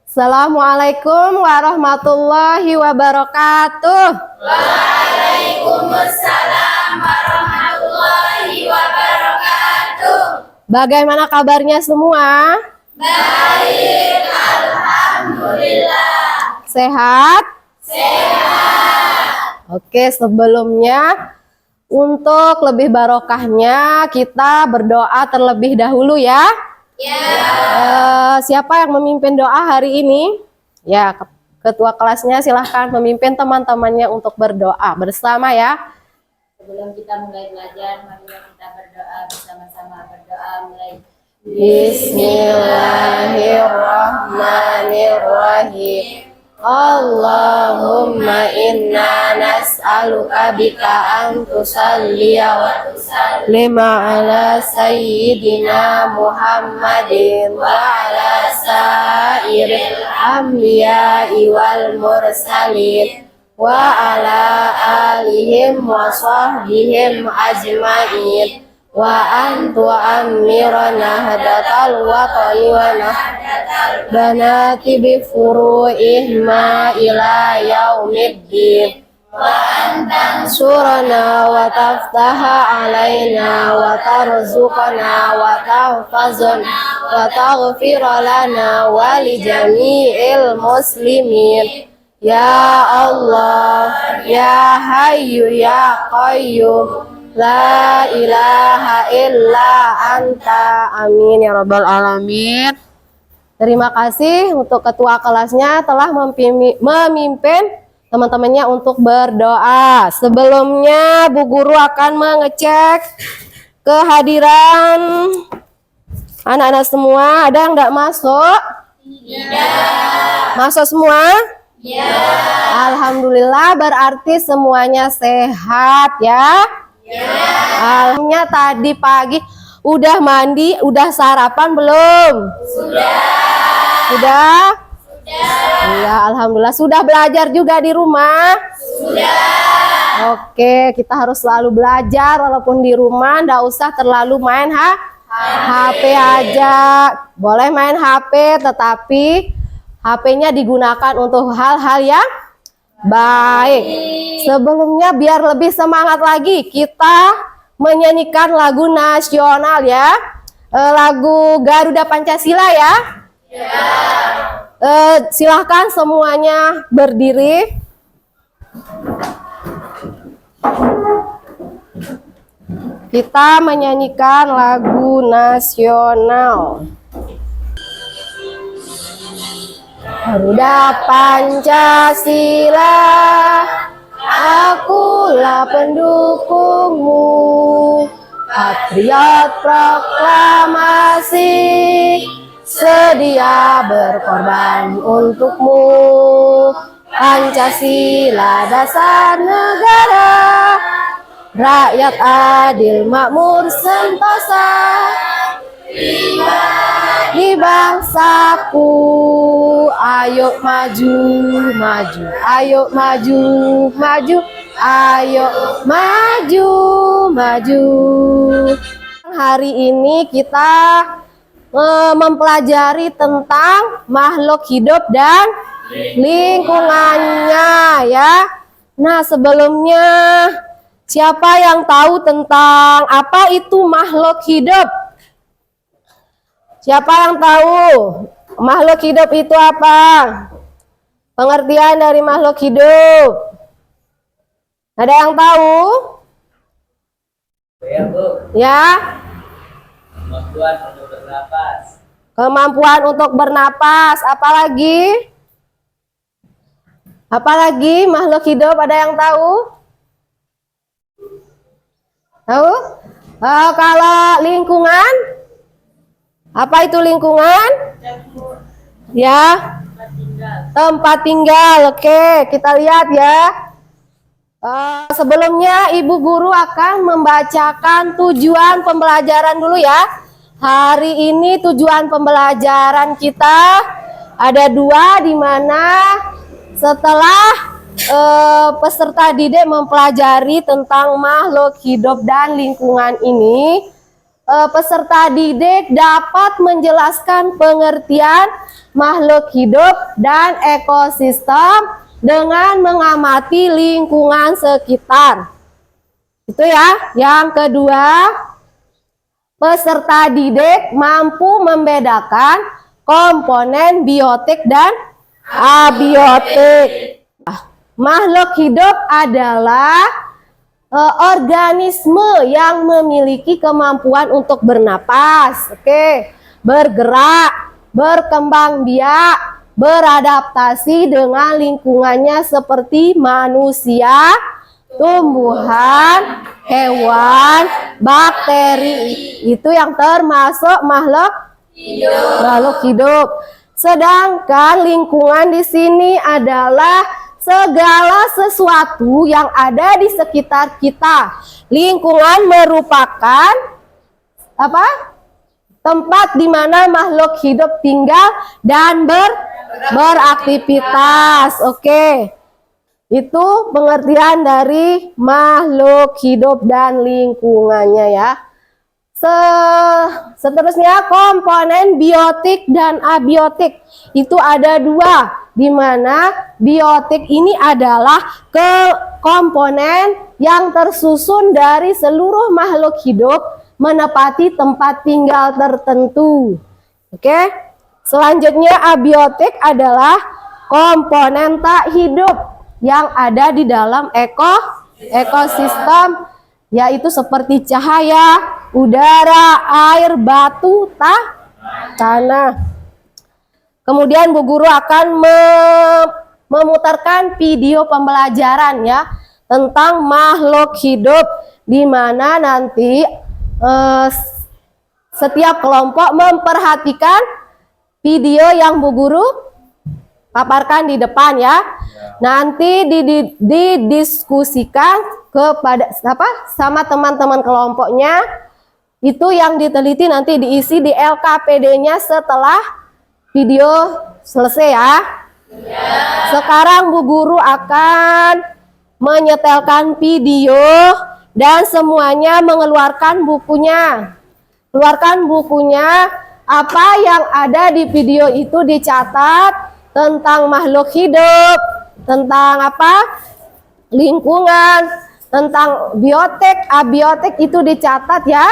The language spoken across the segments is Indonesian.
Assalamualaikum warahmatullahi wabarakatuh. Waalaikumsalam warahmatullahi wabarakatuh. Bagaimana kabarnya semua? Baik, alhamdulillah. Sehat? Sehat. Oke, sebelumnya untuk lebih barokahnya kita berdoa terlebih dahulu ya. Siapa yang memimpin doa hari ini? Ya, ketua kelasnya silahkan memimpin teman-temannya untuk berdoa bersama ya. Sebelum kita mulai belajar, mari kita berdoa bersama-sama. Berdoa mulai. Bismillahirrahmanirrahim. Allahumma inna nas'aluka bika an tusalliya wa tuslima ala sayyidina Muhammadin wa ala sairil anbiya'i wal mursalin wa ala alihim wa sahbihim ajma'in wa antu amirana hadatal watani wa nahdatal banati bi furu'ihma ila yaumiddin wa antan surana wa taftaha alaina wa tarzuqana wa tahfazana wa taghfir lana wa li jami'il muslimin ya Allah ya Hayyu ya Qayyum La ilaha illa anta amin ya rabbal alamin. Terima kasih untuk ketua kelasnya telah memimpin teman-temannya untuk berdoa. Sebelumnya Bu Guru akan mengecek kehadiran anak-anak semua. Ada yang enggak masuk? Tidak. Masuk semua? Ya. Alhamdulillah, berarti semuanya sehat ya. Alhamdulillah, tadi pagi udah mandi, udah sarapan belum? Sudah. Sudah? Sudah. Iya, alhamdulillah. Sudah belajar juga di rumah? Sudah. Oke, kita harus selalu belajar walaupun di rumah, nggak usah terlalu main HP aja. Boleh main HP, tetapi HP-nya digunakan untuk hal-hal yang baik. Sebelumnya biar lebih semangat lagi, kita menyanyikan lagu nasional ya. Lagu Garuda Pancasila ya. Silahkan semuanya berdiri. Kita menyanyikan lagu nasional. Garuda Pancasila, akulah pendukungmu, patriot proklamasi, sedia berkorban untukmu. Pancasila dasar negara, rakyat adil makmur sentosa, di bangsaku. Ayo maju, maju, ayo maju, maju, ayo maju, maju. Hari ini kita mempelajari tentang makhluk hidup dan lingkungannya ya. Nah, sebelumnya siapa yang tahu tentang apa itu makhluk hidup? Siapa yang tahu makhluk hidup itu apa? Pengertian dari makhluk hidup. Ada yang tahu? Ya, Bu. Ya. Kemampuan untuk bernapas. Kemampuan untuk bernapas. Apalagi? Apalagi makhluk hidup ada yang tahu? Tahu? Kalau lingkungan? Apa itu lingkungan? Ya, tempat tinggal. Oke, kita lihat ya. Sebelumnya Ibu Guru akan membacakan tujuan pembelajaran dulu ya. Hari ini tujuan pembelajaran kita ada dua, di mana setelah peserta didik mempelajari tentang makhluk hidup dan lingkungan ini, peserta didik dapat menjelaskan pengertian makhluk hidup dan ekosistem dengan mengamati lingkungan sekitar. Itu ya. Yang kedua, peserta didik mampu membedakan komponen biotik dan abiotik. Makhluk hidup adalah organisme yang memiliki kemampuan untuk bernapas, bergerak, berkembang biak, beradaptasi dengan lingkungannya seperti manusia, tumbuhan, hewan, bakteri. Itu yang termasuk makhluk hidup. Sedangkan lingkungan di sini adalah segala sesuatu yang ada di sekitar kita. Lingkungan merupakan tempat di mana makhluk hidup tinggal dan beraktivitas. Itu pengertian dari makhluk hidup dan lingkungannya ya. Seterusnya komponen biotik dan abiotik. Itu ada dua, di mana biotik ini adalah komponen yang tersusun dari seluruh makhluk hidup menepati tempat tinggal tertentu. Selanjutnya abiotik adalah komponen tak hidup yang ada di dalam ekosistem, yaitu seperti cahaya, udara, air, batu, tanah. Kemudian Bu Guru akan memutarkan video pembelajaran ya tentang makhluk hidup, di mana nanti setiap kelompok memperhatikan video yang Bu Guru paparkan di depan ya. Nanti didiskusikan kepada sama teman-teman kelompoknya. Itu yang diteliti nanti diisi di LKPD-nya setelah video selesai ya. Sekarang Bu Guru akan menyetelkan video dan semuanya mengeluarkan bukunya. Keluarkan bukunya. Apa yang ada di video itu dicatat tentang makhluk hidup, tentang lingkungan, tentang biotik, abiotik, itu dicatat ya.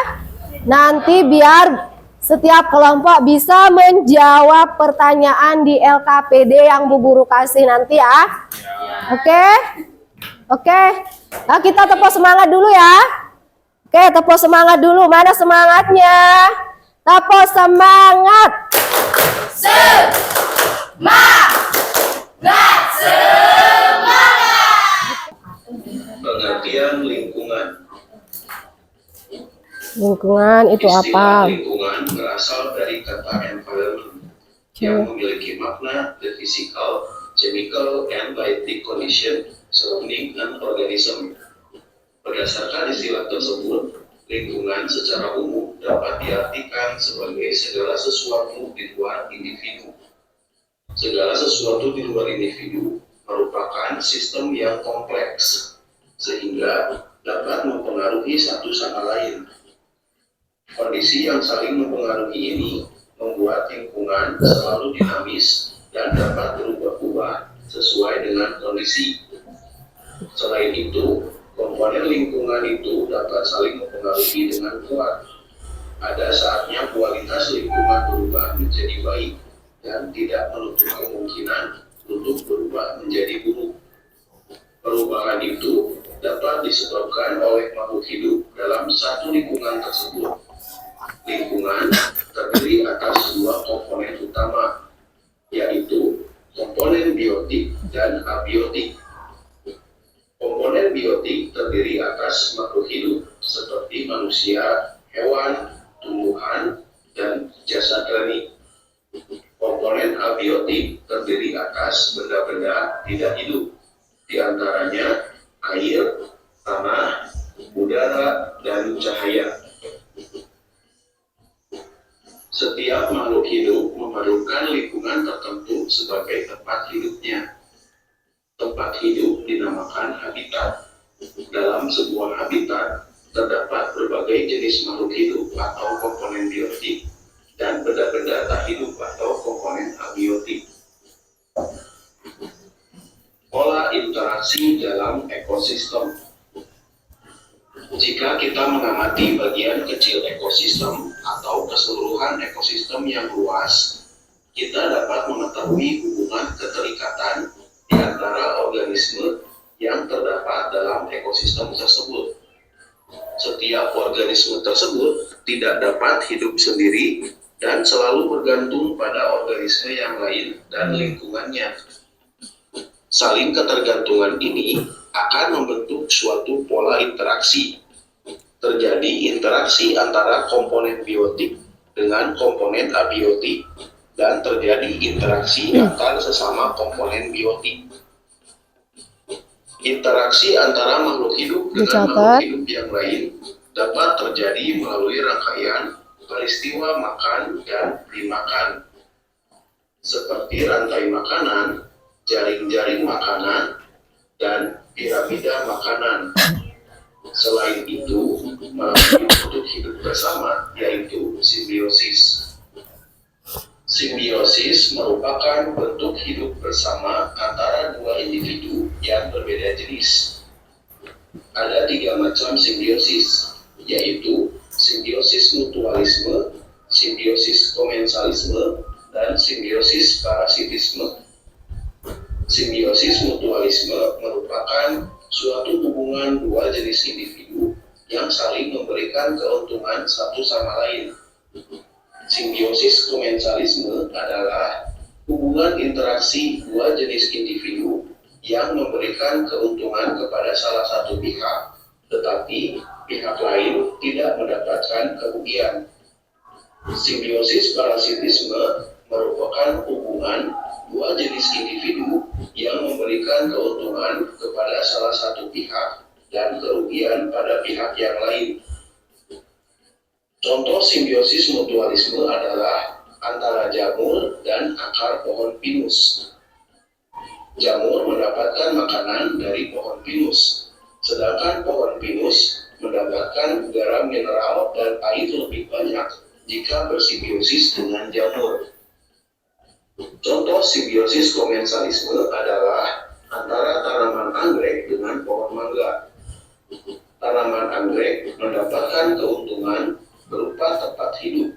Nanti biar setiap kelompok bisa menjawab pertanyaan di LKPD yang Bu Guru kasih nanti ya. Oke. Nah, kita tepuk semangat dulu ya. Tepuk semangat dulu. Mana semangatnya? Tepuk semangat. Pengertian lingkungan. Lingkungan itu apa? Lingkungan berasal dari kata environment yang memiliki makna the physical, chemical, and biotic condition surrounding an organism. Berdasarkan istilah tersebut, lingkungan secara umum dapat diartikan sebagai segala sesuatu di luar individu. Segala sesuatu di luar individu merupakan sistem yang kompleks, sehingga dapat mempengaruhi satu sama lain. Kondisi yang saling mempengaruhi ini membuat lingkungan selalu dinamis dan dapat berubah-ubah sesuai dengan kondisi. Selain itu, komponen lingkungan itu dapat saling mempengaruhi dengan kuat. Ada saatnya kualitas lingkungan berubah menjadi baik dan tidak menutup kemungkinan untuk berubah menjadi buruk. Perubahan itu dapat disebabkan oleh makhluk hidup dalam satu lingkungan tersebut. Lingkungan terdiri atas dua komponen utama, yaitu komponen biotik dan abiotik. Komponen biotik terdiri atas makhluk hidup seperti manusia, hewan, tumbuhan, dan jasad renik. Komponen abiotik terdiri atas benda-benda tidak hidup, di antaranya air, tanah, udara, dan cahaya. Setiap makhluk hidup memerlukan lingkungan tertentu sebagai tempat hidupnya. Tempat hidup dinamakan habitat. Dalam sebuah habitat terdapat berbagai jenis makhluk hidup atau komponen biotik dan benda-benda tak hidup atau komponen abiotik. Pola interaksi dalam ekosistem. Jika kita mengamati bagian kecil ekosistem atau keseluruhan ekosistem yang luas, kita dapat mengetahui hubungan keterikatan di antara organisme yang terdapat dalam ekosistem tersebut. Setiap organisme tersebut tidak dapat hidup sendiri dan selalu bergantung pada organisme yang lain dan lingkungannya. Saling ketergantungan ini akan membentuk suatu pola interaksi. Terjadi interaksi antara komponen biotik dengan komponen abiotik dan terjadi interaksi antar sesama komponen biotik. Interaksi antara makhluk hidup dengan makhluk hidup yang lain dapat terjadi melalui rangkaian peristiwa makan dan dimakan, seperti rantai makanan, jaring-jaring makanan, dan piramida makanan. Selain itu, melalui bentuk hidup bersama, yaitu simbiosis. Simbiosis merupakan bentuk hidup bersama antara dua individu yang berbeda jenis. Ada 3 macam simbiosis, yaitu simbiosis mutualisme, simbiosis komensalisme, dan simbiosis parasitisme. Simbiosis mutualisme merupakan suatu hubungan dua jenis individu yang saling memberikan keuntungan satu sama lain. Simbiosis komensalisme adalah hubungan interaksi dua jenis individu yang memberikan keuntungan kepada salah satu pihak, tetapi pihak lain tidak mendapatkan kerugian. Simbiosis parasitisme merupakan hubungan dua jenis individu yang memberikan keuntungan kepada salah satu pihak dan kerugian pada pihak yang lain. Contoh simbiosis mutualisme adalah antara jamur dan akar pohon pinus. Jamur mendapatkan makanan dari pohon pinus, sedangkan pohon pinus mendapatkan garam mineral dan air lebih banyak jika bersimbiosis dengan jamur. Contoh simbiosis komensalisme adalah antara tanaman anggrek dengan pohon mangga. Tanaman anggrek mendapatkan keuntungan berupa tempat hidup,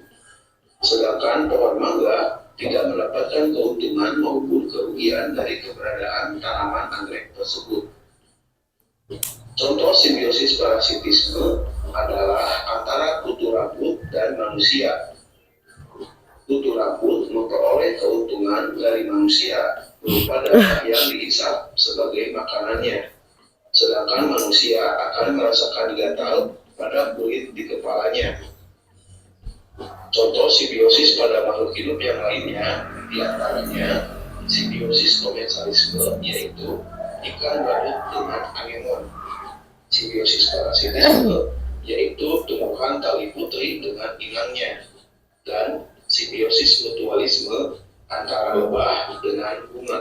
sedangkan pohon mangga tidak mendapatkan keuntungan maupun kerugian dari keberadaan tanaman anggrek tersebut. Contoh simbiosis parasitisme adalah antara kutu rambut dan manusia. Kutu rambut memperoleh keuntungan dari manusia berupa darah yang dihisap sebagai makanannya, sedangkan manusia akan merasakan gatal pada kulit di kepalanya. Contoh simbiosis pada makhluk hidup yang lainnya, diantaranya simbiosis komensalisme, yaitu ikan badut dengan anemon. Simbiosis parasitisme, yaitu tumbuhan tali putri dengan inangnya. Dan simbiosis mutualisme antara lebah dengan bunga.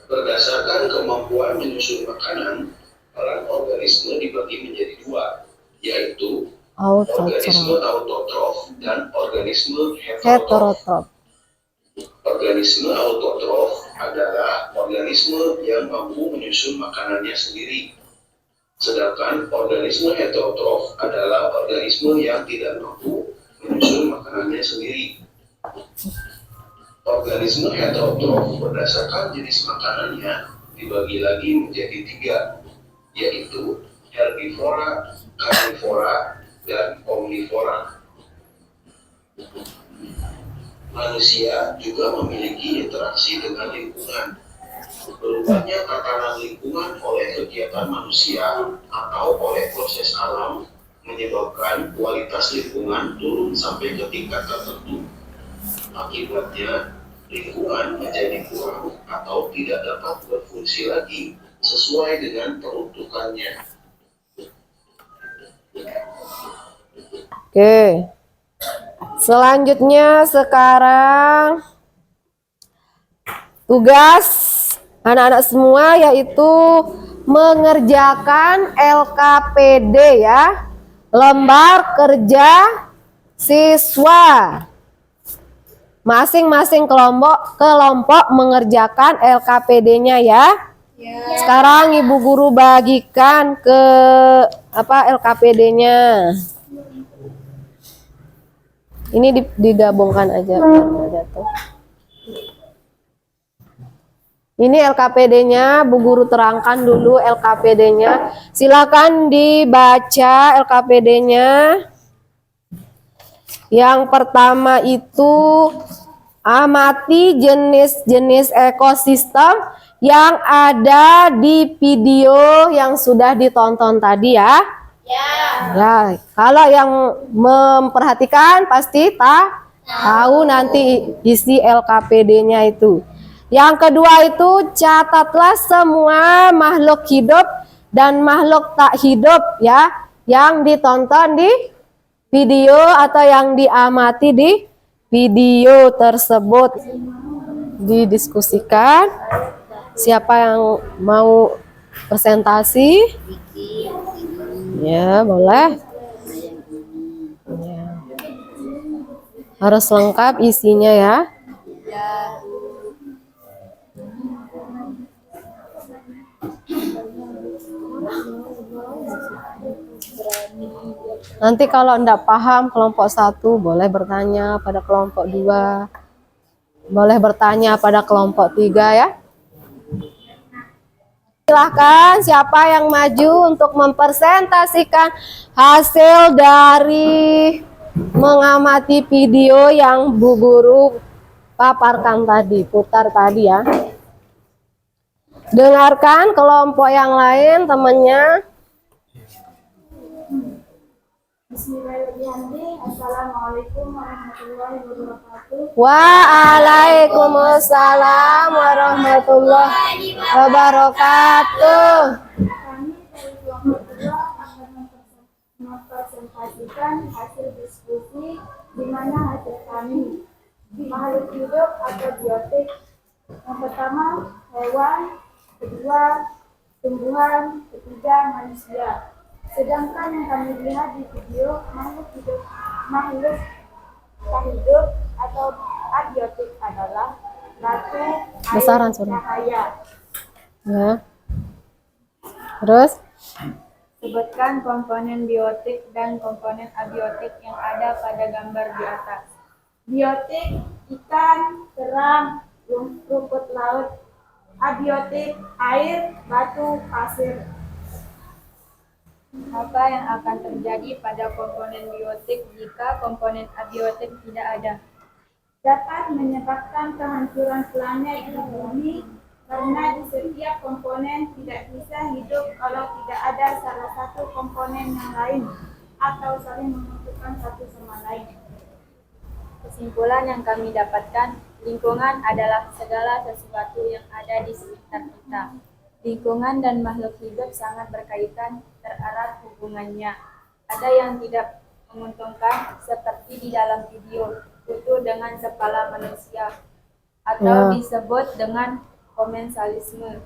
Berdasarkan kemampuan menyusun makanan, peran organisme dibagi menjadi dua, yaitu organisme autotrof dan organisme heterotrof. Organisme autotrof adalah organisme yang mampu menyusun makanannya sendiri, sedangkan organisme heterotrof adalah organisme yang tidak mampu menyusun makanannya sendiri. Organisme heterotrof berdasarkan jenis makanannya dibagi lagi menjadi 3, yaitu herbivora, karnivora, dan omnivora. Manusia juga memiliki interaksi dengan lingkungan. Berubahnya tatanan lingkungan oleh kegiatan manusia atau oleh proses alam menyebabkan kualitas lingkungan turun sampai ke tingkat tertentu. Akibatnya, lingkungan menjadi kurang atau tidak dapat berfungsi lagi sesuai dengan peruntukannya. Oke. Selanjutnya sekarang tugas anak-anak semua, yaitu mengerjakan LKPD ya, lembar kerja siswa. Masing-masing kelompok mengerjakan LKPD-nya ya. Sekarang Ibu Guru bagikan ke LKPD-nya. Ini digabungkan aja. Ini LKPD-nya, Bu Guru terangkan dulu LKPD-nya. Silakan dibaca LKPD-nya. Yang pertama itu amati jenis-jenis ekosistem yang ada di video yang sudah ditonton tadi ya. Ya, kalau yang memperhatikan pasti tahu nanti isi LKPD-nya itu. Yang kedua itu catatlah semua makhluk hidup dan makhluk tak hidup ya yang ditonton di video atau yang diamati di video tersebut. Didiskusikan. Siapa yang mau presentasi? Ya, boleh. Ya. Harus lengkap isinya ya. Nanti kalau enggak paham kelompok 1 boleh bertanya pada kelompok 2. Boleh bertanya pada kelompok 3 ya. Silahkan siapa yang maju untuk mempresentasikan hasil dari mengamati video yang Bu Guru paparkan tadi, putar tadi ya. Dengarkan kelompok yang lain temannya. Bismillahirrahmanirrahim. Assalamualaikum warahmatullahi wabarakatuh. Waalaikumsalam warahmatullahi wabarakatuh. Kami dari kelompok 2 akan mempresentasikan hasil diskusi di mana hasil kami makhluk hidup atau biotik. Yang pertama hewan, kedua tumbuhan, ketiga manusia. Sedangkan yang kami lihat di video makhluk tak hidup atau abiotik adalah batu, Besaran, air, suruh. cahaya. Ya. Terus Sebutkan komponen biotik dan komponen abiotik yang ada pada gambar di atas. Biotik ikan, kerang, rumput laut. Abiotik air, batu, pasir. Apa yang akan terjadi pada komponen biotik jika komponen abiotik tidak ada? Dapat menyebabkan kehancuran planet di bumi karena di setiap komponen tidak bisa hidup kalau tidak ada salah satu komponen yang lain atau saling membutuhkan satu sama lain. Kesimpulan yang kami dapatkan, lingkungan adalah segala sesuatu yang ada di sekitar kita. Lingkungan dan makhluk hidup sangat berkaitan, tererat hubungannya. Ada yang tidak menguntungkan seperti di dalam video, utuh dengan kepala manusia atau disebut dengan komensalisme.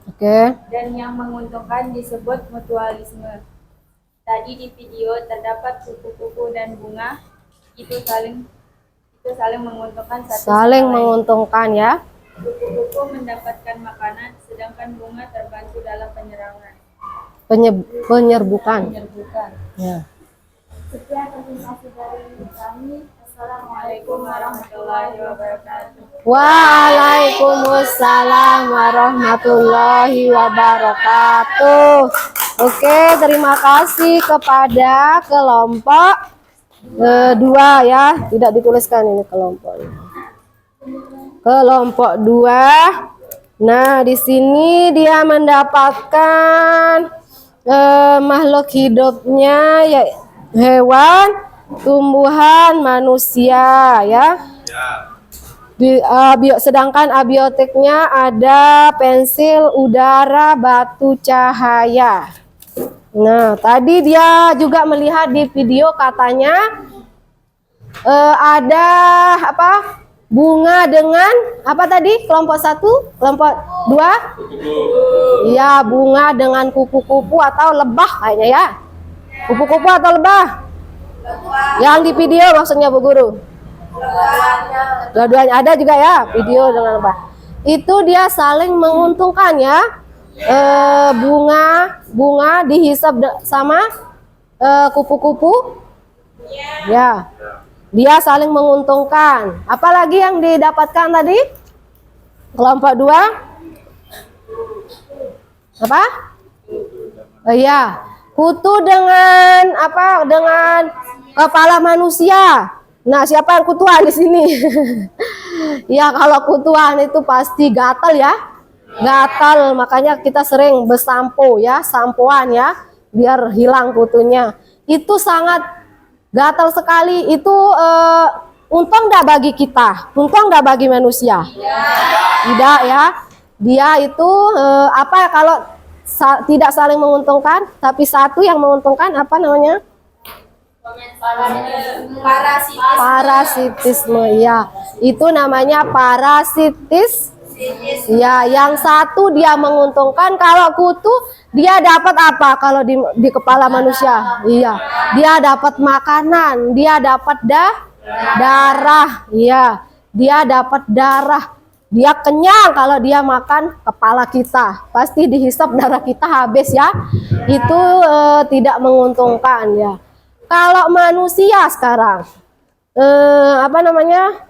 Dan yang menguntungkan disebut mutualisme. Tadi di video terdapat kupu-kupu dan bunga, itu saling menguntungkan satu saling sama lain. menguntungkan ya. Kupu-kupu mendapatkan makanan, sedangkan bunga terbantu dalam penyerangan. Penyerbukan. Ya. Sekian presentasi dari kami. Assalamualaikum warahmatullahi wabarakatuh. Waalaikumsalam warahmatullahi wabarakatuh. Oke, terima kasih kepada kelompok 2 ya. Tidak dituliskan ini kelompoknya. Kelompok 2. Nah, di sini dia mendapatkan makhluk hidupnya ya, hewan, tumbuhan, manusia ya. Sedangkan abiotiknya ada pensil, udara, batu, cahaya. Nah, tadi dia juga melihat di video katanya ada bunga dengan apa tadi? Kelompok 1, kelompok 2? Iya, bunga dengan kupu-kupu atau lebah kayaknya ya. Kupu-kupu atau lebah? Yang di video maksudnya Bu Guru. Dua-duanya ada juga ya, video dengan lebah. Itu dia saling menguntungkan ya. Bunga dihisap sama kupu-kupu. Ya. Dia saling menguntungkan. Apalagi yang didapatkan tadi? Kelompok 2. Apa? Oh iya, kutu dengan apa? Dengan kepala manusia. Nah, siapa yang kutuan di sini? Ya, kalau kutuan itu pasti gatal ya. Gatal, makanya kita sering bersampo ya, sampoan ya, biar hilang kutunya. Itu sangat gatal sekali. Itu untung enggak bagi kita, untung enggak bagi manusia. Tidak ya. Dia itu apa kalau tidak saling menguntungkan, tapi satu yang menguntungkan apa namanya? Parasitisme. Ya, itu namanya parasitis. Ya, yang satu dia menguntungkan. Kalau kutu dia dapat apa? Kalau di kepala manusia, iya, dia dapat makanan, dia dapat darah, iya, dia dapat darah. Dia kenyang kalau dia makan kepala kita, pasti dihisap darah kita habis ya. Itu tidak menguntungkan ya. Kalau manusia sekarang, apa namanya?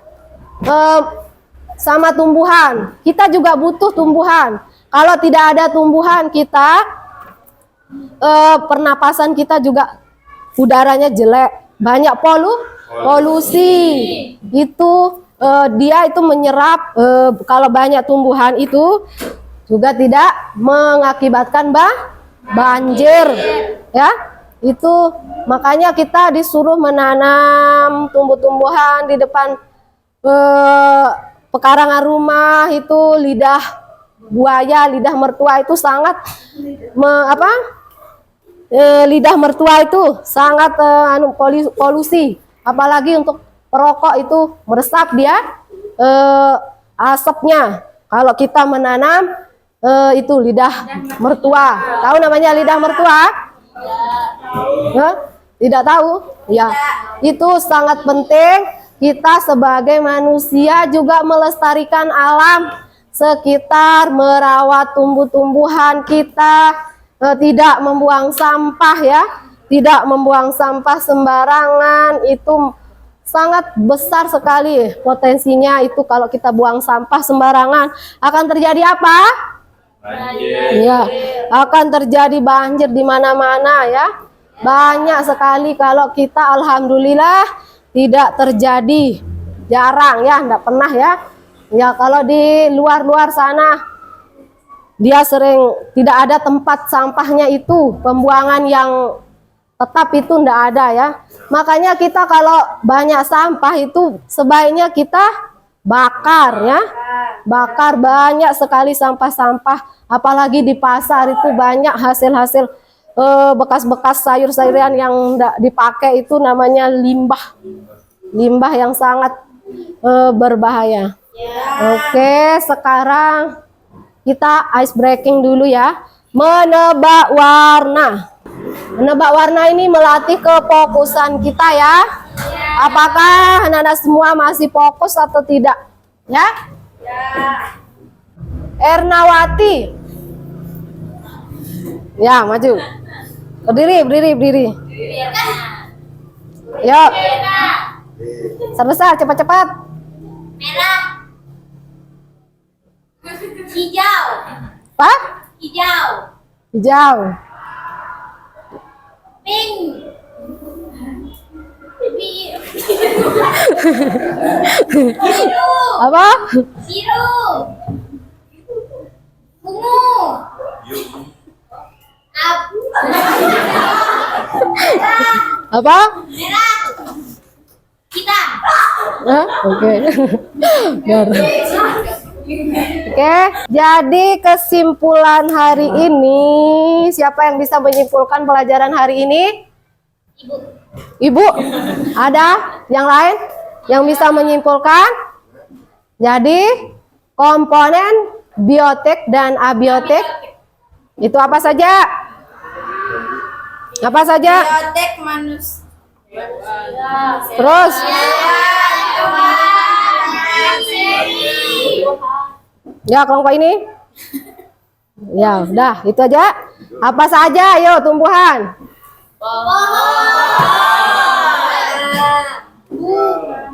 Sama tumbuhan, kita juga butuh tumbuhan. Kalau tidak ada tumbuhan kita, pernapasan kita juga udaranya jelek, banyak polusi. Itu dia itu menyerap. Kalau banyak tumbuhan itu juga tidak mengakibatkan banjir, ya. Itu makanya kita disuruh menanam tumbuh-tumbuhan di depan pekarangan rumah. Itu lidah buaya, lidah mertua itu sangat lidah mertua itu sangat polusi. Apalagi untuk perokok itu meresap dia asapnya. Kalau kita menanam itu lidah mertua. Tahu namanya lidah mertua? Tidak tahu? Ya, itu sangat penting. Kita sebagai manusia juga melestarikan alam sekitar, merawat tumbuh-tumbuhan kita, tidak membuang sampah ya, tidak membuang sampah sembarangan. Itu sangat besar sekali potensinya. Itu kalau kita buang sampah sembarangan akan terjadi apa? Banjir. Ya, akan terjadi banjir di mana-mana ya. Banyak sekali. Kalau kita alhamdulillah tidak terjadi, jarang ya, enggak pernah ya. Ya, kalau di luar-luar sana dia sering tidak ada tempat sampahnya, itu pembuangan yang tetap itu enggak ada ya. Makanya kita kalau banyak sampah itu sebaiknya kita bakar ya. Bakar, banyak sekali sampah-sampah, apalagi di pasar itu banyak hasil-hasil bekas-bekas sayur-sayuran yang enggak dipakai, itu namanya limbah. Limbah yang sangat berbahaya. Oke, sekarang kita ice breaking dulu ya. Menebak warna. Menebak warna ini melatih kefokusan kita ya. Apakah anak-anak semua masih fokus atau tidak? Ya? Ernawati. Ya, maju. Berdiri. Yuk. Besar, cepat-cepat. Merah. Hijau. Apa? Hijau. Hijau. Pink. Biru. Apa? Biru. Ungu. Apa? Merah. Hitam. Oke. Oke, jadi kesimpulan hari ini, siapa yang bisa menyimpulkan pelajaran hari ini? Ibu. Ada yang lain yang bisa menyimpulkan? Jadi komponen biotik dan abiotik itu apa saja? Apa saja? Biotik manusia. Terus ya kelompok ini. Ya udah itu aja. Apa saja? Ayo tumbuhan.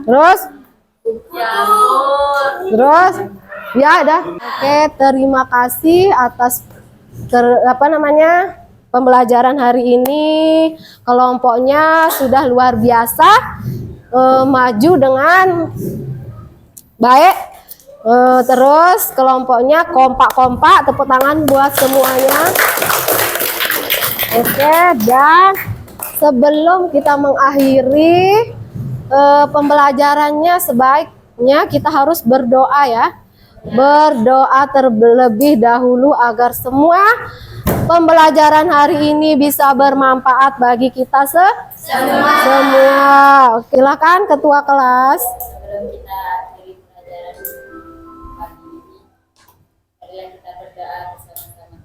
Terus? Terus? Ya ada. Oke, terima kasih atas pembelajaran hari ini. Kelompoknya sudah luar biasa, maju dengan baik. Terus kelompoknya kompak-kompak. Tepuk tangan buat semuanya. Oke, dan sebelum kita mengakhiri pembelajarannya, sebaiknya kita harus berdoa ya. Berdoa terlebih dahulu agar semua pembelajaran hari ini bisa bermanfaat bagi kita semua. Silakan ketua kelas. Sebelum kita akhiri pelajaran pagi ini, marilah kita berdoa bersama-sama.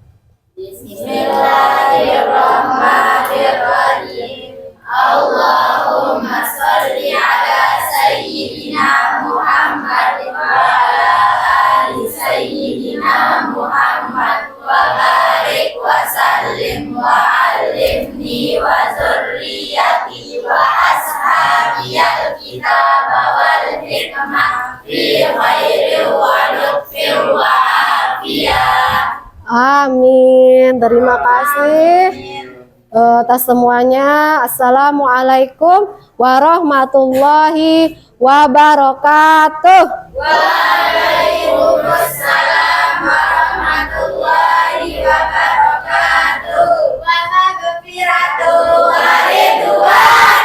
Bismillahirrahmanirrahim. Allahumma sholli ala sayyidina Muhammad wa ala ali sayyidina Muhammad wa barik wa sallim wa alimni wa zurriyati wa ashabi al-kitab wal hikmah fi khairi wa lutfi wa afiyah. Amin. Terima kasih atas semuanya. Assalamualaikum warahmatullahi wabarakatuh. Waalaikumsalam warahmatullahi wabarakatuh. Wa maghfiratuh wa ridwan.